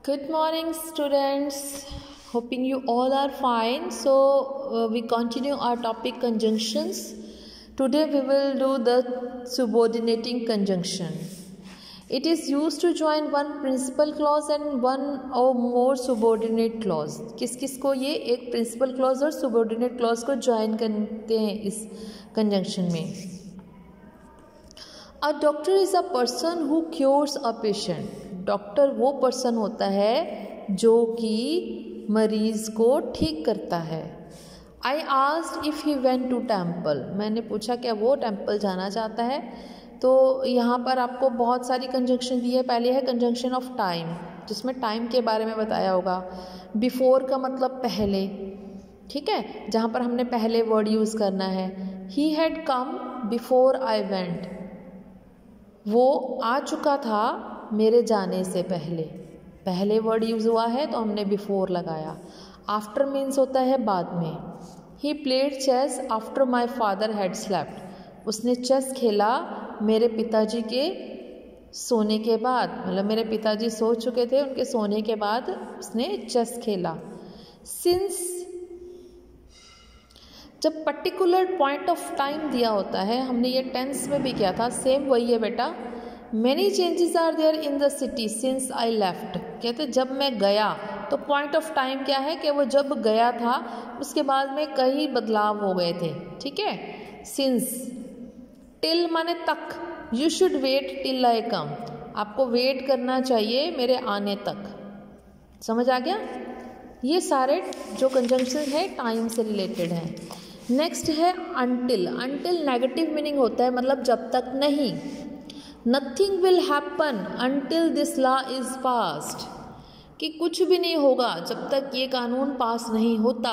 Good morning, students. Hoping you all are fine. So, we continue our topic conjunctions. Today, we will do the subordinating conjunction. It is used to join one principal clause and one or more subordinate clause. किस किस को ये एक principal clause और subordinate clause को join करते हैं इस conjunction में. A doctor is a person who cures a patient. Doctor वो पर्सन होता है जो कि मरीज को ठीक करता है. I asked if he went to temple. मैंने पूछा क्या वो टेम्पल जाना चाहता है. तो यहाँ पर आपको बहुत सारी कंजंक्शन दी है. पहले है कंजंक्शन ऑफ टाइम, जिसमें टाइम के बारे में बताया होगा. बिफोर का मतलब पहले, ठीक है, जहाँ पर हमने पहले वर्ड यूज़ करना है. He had come before I went. वो आ चुका था मेरे जाने से पहले. पहले वर्ड यूज़ हुआ है तो हमने बिफोर लगाया. आफ्टर मीन्स होता है बाद में. He played chess after my father had slept. उसने चेस खेला मेरे पिताजी के सोने के बाद. मतलब मेरे पिताजी सो चुके थे, उनके सोने के बाद उसने चेस खेला. सिंस, जब पर्टिकुलर पॉइंट ऑफ टाइम दिया होता है, हमने ये टेंस में भी किया था, सेम वही है बेटा. Many changes are there in the city since I left. कहते जब मैं गया, तो पॉइंट ऑफ टाइम क्या है कि वो जब गया था उसके बाद में कई बदलाव हो गए थे. ठीक है. सिंस, टिल माने तक. You should wait till I come. आपको वेट करना चाहिए मेरे आने तक. समझ आ गया. ये सारे जो कंजंक्शन है टाइम से रिलेटेड हैं. नेक्स्ट है अनटिल. अनटिल नेगेटिव मीनिंग होता है, मतलब जब तक नहीं. Nothing will happen until this law is passed. कि कुछ भी नहीं होगा जब तक ये कानून पास नहीं होता.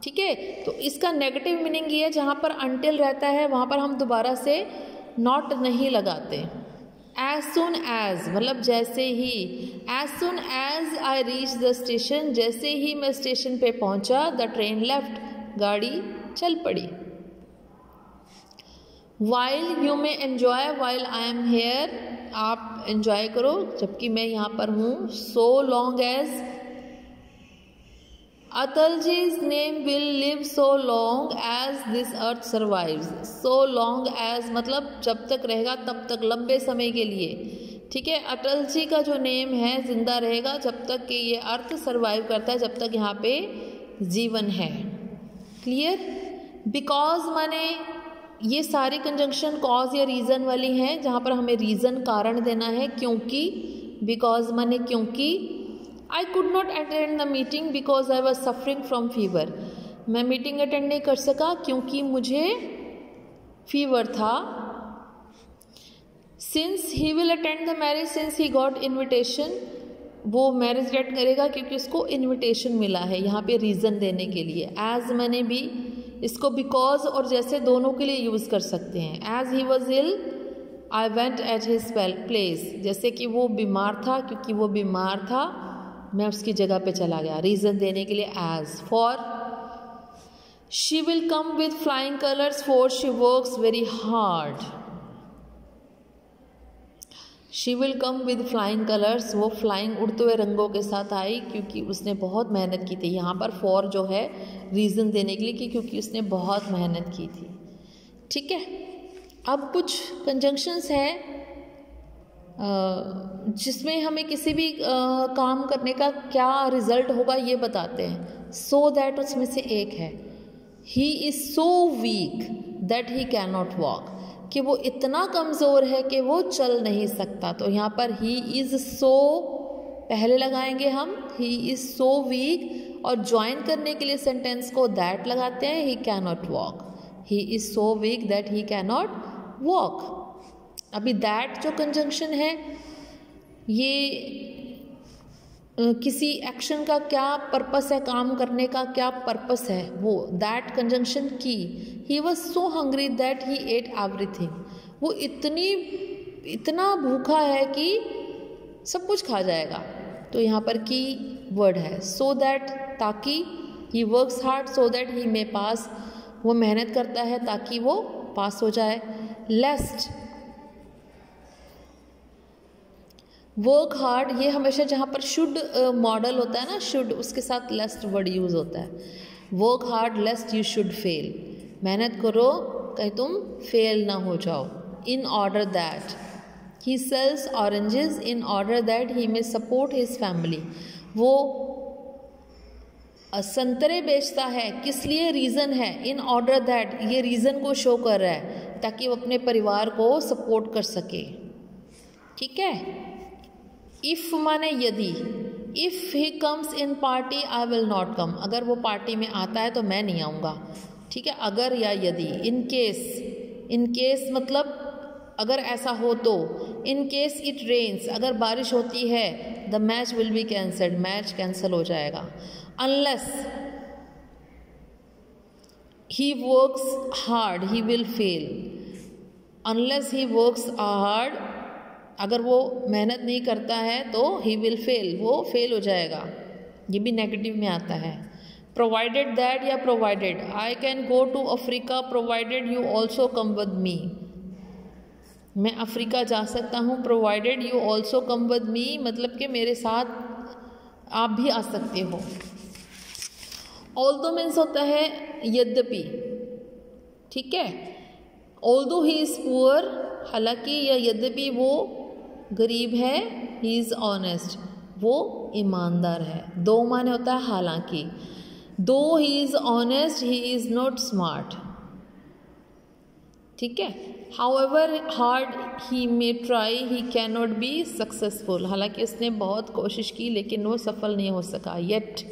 ठीक है. तो इसका नेगेटिव मीनिंग ये है, जहाँ पर until रहता है वहाँ पर हम दोबारा से not नहीं लगाते. As soon as मतलब जैसे ही. As soon as I reach the station, जैसे ही मैं स्टेशन पे पहुँचा, the train left. गाड़ी चल पड़ी. While you may enjoy while I am here. आप enjoy करो जबकि मैं यहाँ पर हूँ. So long as Atalji's name will live so long as this earth survives. So long as मतलब जब तक रहेगा तब तक, लंबे समय के लिए. ठीक है. अटल जी का जो नेम है जिंदा रहेगा जब तक कि ये अर्थ सर्वाइव करता है, जब तक यहाँ पे जीवन है. क्लियर. बिकॉज माने ये सारी कंजंक्शन कॉज या रीज़न वाली हैं, जहाँ पर हमें रीज़न कारण देना है. क्योंकि, बिकॉज माने क्योंकि. I could not attend the meeting because I was suffering from fever. मैं मीटिंग अटेंड नहीं कर सका क्योंकि मुझे फीवर था. Since he will attend the marriage since he got invitation. वो मैरिज अटेंड करेगा क्योंकि उसको इन्विटेशन मिला है. यहाँ पे रीज़न देने के लिए. एज मैंने भी इसको बिकॉज और जैसे दोनों के लिए यूज़ कर सकते हैं. As he was ill I went at his place. जैसे कि वो बीमार था, क्योंकि वो बीमार था मैं उसकी जगह पे चला गया. रीज़न देने के लिए as. For she will come with flying colours for she works very hard. She will come with flying colours. वो फ्लाइंग उड़ते हुए रंगों के साथ आई क्योंकि उसने बहुत मेहनत की थी. यहाँ पर फॉर जो है रीज़न देने के लिए कि क्योंकि उसने बहुत मेहनत की थी. ठीक है. अब कुछ कंजंक्शंस हैं जिसमें हमें किसी भी काम करने का क्या रिजल्ट होगा ये बताते हैं. सो दैट उसमें से एक है. He is so weak that he can not walk. कि वो इतना कमज़ोर है कि वो चल नहीं सकता. तो यहाँ पर ही इज़ सो पहले लगाएंगे हम. ही इज़ सो वीक और ज्वाइन करने के लिए सेंटेंस को दैट लगाते हैं. He can not walk. He is so weak that he can not walk. अभी दैट जो कंजंक्शन है ये किसी एक्शन का क्या पर्पस है, काम करने का क्या पर्पस है, वो दैट कंजंक्शन की. He was so hungry that he at everything. वो इतना भूखा है कि सब कुछ खा जाएगा. तो यहाँ पर की वर्ड है. सो दैट ताकि. He works hard so that he may pass. वो मेहनत करता है ताकि वो पास हो जाए. लेस्ट वर्क हार्ड, ये हमेशा जहाँ पर शुड मॉडल होता है ना, शुड उसके साथ लेस्ट वर्ड यूज़ होता है. Work hard lest you should fail. मेहनत करो कहीं तुम फेल ना हो जाओ. In order that he sells oranges in order that he may support his family. वो संतरे बेचता है, किस लिए? रीज़न है. इन ऑर्डर दैट, ये रीज़न को शो कर रहा है ताकि वो अपने परिवार को सपोर्ट कर सके. ठीक है. इफ़ माने यदि. If he comes in party I will not come. अगर वो पार्टी में आता है तो मैं नहीं आऊँगा. ठीक है. अगर या यदि. In case. इन केस मतलब अगर ऐसा हो तो. इन केस इट रेन्स, अगर बारिश होती है, the match will be cancelled, match cancel हो जाएगा. Unless he works hard he will fail. Unless he works hard, अगर वो मेहनत नहीं करता है तो ही विल फेल, वो फेल हो जाएगा. ये भी नेगेटिव में आता है. प्रोवाइडेड दैट या provided. I can go to Africa provided you also come with me. मैं अफ्रीका जा सकता हूँ provided you also come with मी, मतलब कि मेरे साथ आप भी आ सकते हो. ऑल्दो मीन्स होता है यद्यपि. ठीक है. ऑल्दो ही इज़ पुअर, हालांकि या यद्यपि वो गरीब है. ही इज़ ऑनेस्ट, वो ईमानदार है. दो माने होता है हालांकि. दो he is honest he is not smart. ठीक है. However hard he may try he can not be successful. हालांकि उसने बहुत कोशिश की लेकिन वो सफल नहीं हो सका. Yet.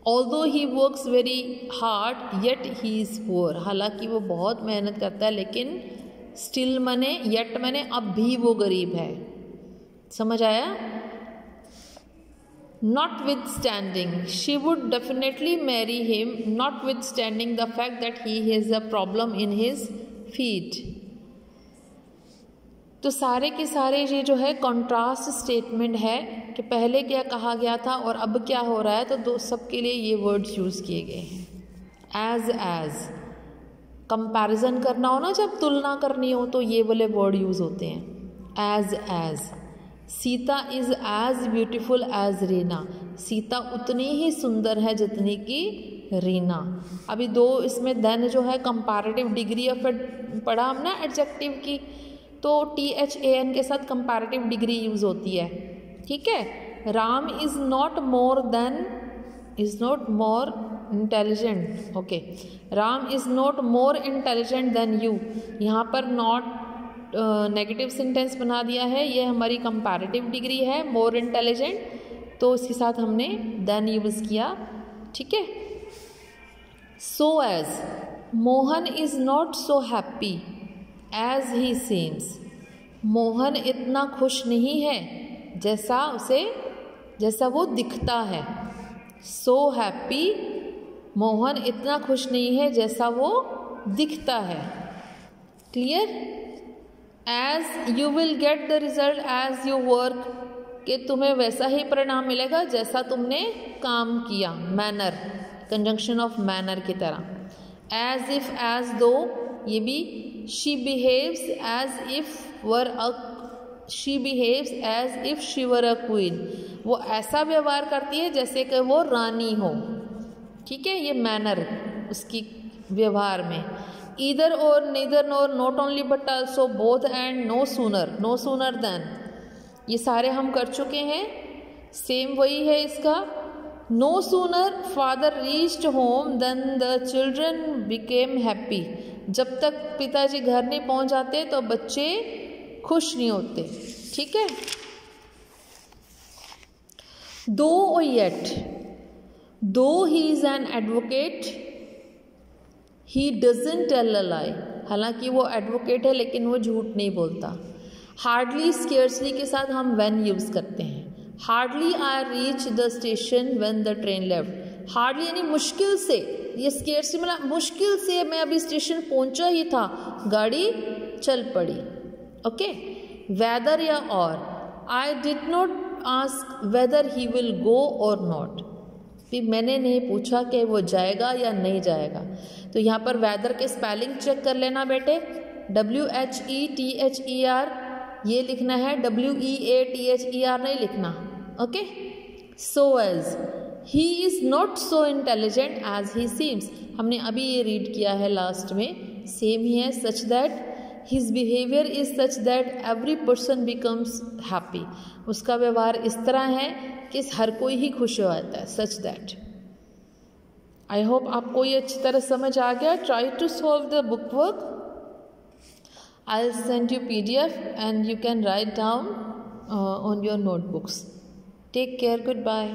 Although he works very hard yet he is poor. हालांकि वो बहुत मेहनत करता है लेकिन स्टिल मने येट मने अब भी वो गरीब है. समझ आया. Not with standing she would definitely marry him not with standing the fact that he has a problem in his feet. तो सारे के सारे ये जो है कॉन्ट्रास्ट स्टेटमेंट है कि पहले क्या कहा गया था और अब क्या हो रहा है. तो दो सबके लिए ये वर्ड्स यूज़ किए गए हैं. एज कंपैरिजन करना हो ना, जब तुलना करनी हो तो ये वाले वर्ड यूज़ होते हैं. As Sita is as beautiful as Reena. Sita उतनी ही सुंदर है जितनी कि रीना. अभी दो इसमें देन जो है कंपैरेटिव डिग्री ऑफ पढ़ा हम ना एडजेक्टिव की, तो THAN के साथ कंपैरेटिव डिग्री यूज़ होती है. ठीक है. Ram is not more than, is not more intelligent. Okay. Ram is not more intelligent then you. यहाँ पर नॉट नेगेटिव सेंटेंस बना दिया है. ये हमारी कंपैरेटिव डिग्री है मोर इंटेलिजेंट, तो इसके साथ हमने देन यूज़ किया. ठीक है. So as. Mohan is not so happy as he seems. Mohan इतना खुश नहीं है जैसा वो दिखता है. So happy. मोहन इतना खुश नहीं है जैसा वो दिखता है. Clear. As you will get the result as you work, कि तुम्हें वैसा ही परिणाम मिलेगा जैसा तुमने काम किया. मैनर, कंजंक्शन ऑफ मैनर की तरह. एज इफ एज दो, ये भी. She behaves as if were a, she behaves as if she were a queen. वो ऐसा व्यवहार करती है जैसे कि वो रानी हो. ठीक है. ये मैनर उसकी व्यवहार में. ईदर और neither nor not only but also both and no sooner than, ये सारे हम कर चुके हैं. सेम वही है इसका. No sooner father reached home than the children became happy. जब तक पिताजी घर नहीं पहुंच जाते तो बच्चे खुश नहीं होते. ठीक है. दो और yet. Though he is an advocate he doesn't tell a lie. हालांकि वो एडवोकेट है लेकिन वो झूठ नहीं बोलता. हार्डली स्केर्सली के साथ हम व्हेन यूज़ करते हैं. Hardly I reach the station when the train left. Hardly यानी मुश्किल से. ये स्केर्सली मतलब मुश्किल से मैं अभी स्टेशन पहुंचा ही था, गाड़ी चल पड़ी. ओके. वेदर या और. I did not ask weather he will go और नॉट. फिर मैंने नहीं पूछा कि वो जाएगा या नहीं जाएगा. तो यहाँ पर वेदर के स्पेलिंग चेक कर लेना बेटे. WHETHER ये लिखना है, WEATHER नहीं लिखना, okay. so as, he is not so intelligent as he seems, हमने अभी ये रीड किया है लास्ट में, सेम ही है, such that his behavior is such that every person becomes happy, उसका व्यवहार इस तरह है कि हर कोई ही खुश हो जाता है, such that। आई होप आपको ये अच्छी तरह समझ आ गया। Try to solve the book work, I will send you PDF and you can write down on your notebooks. Take care, goodbye.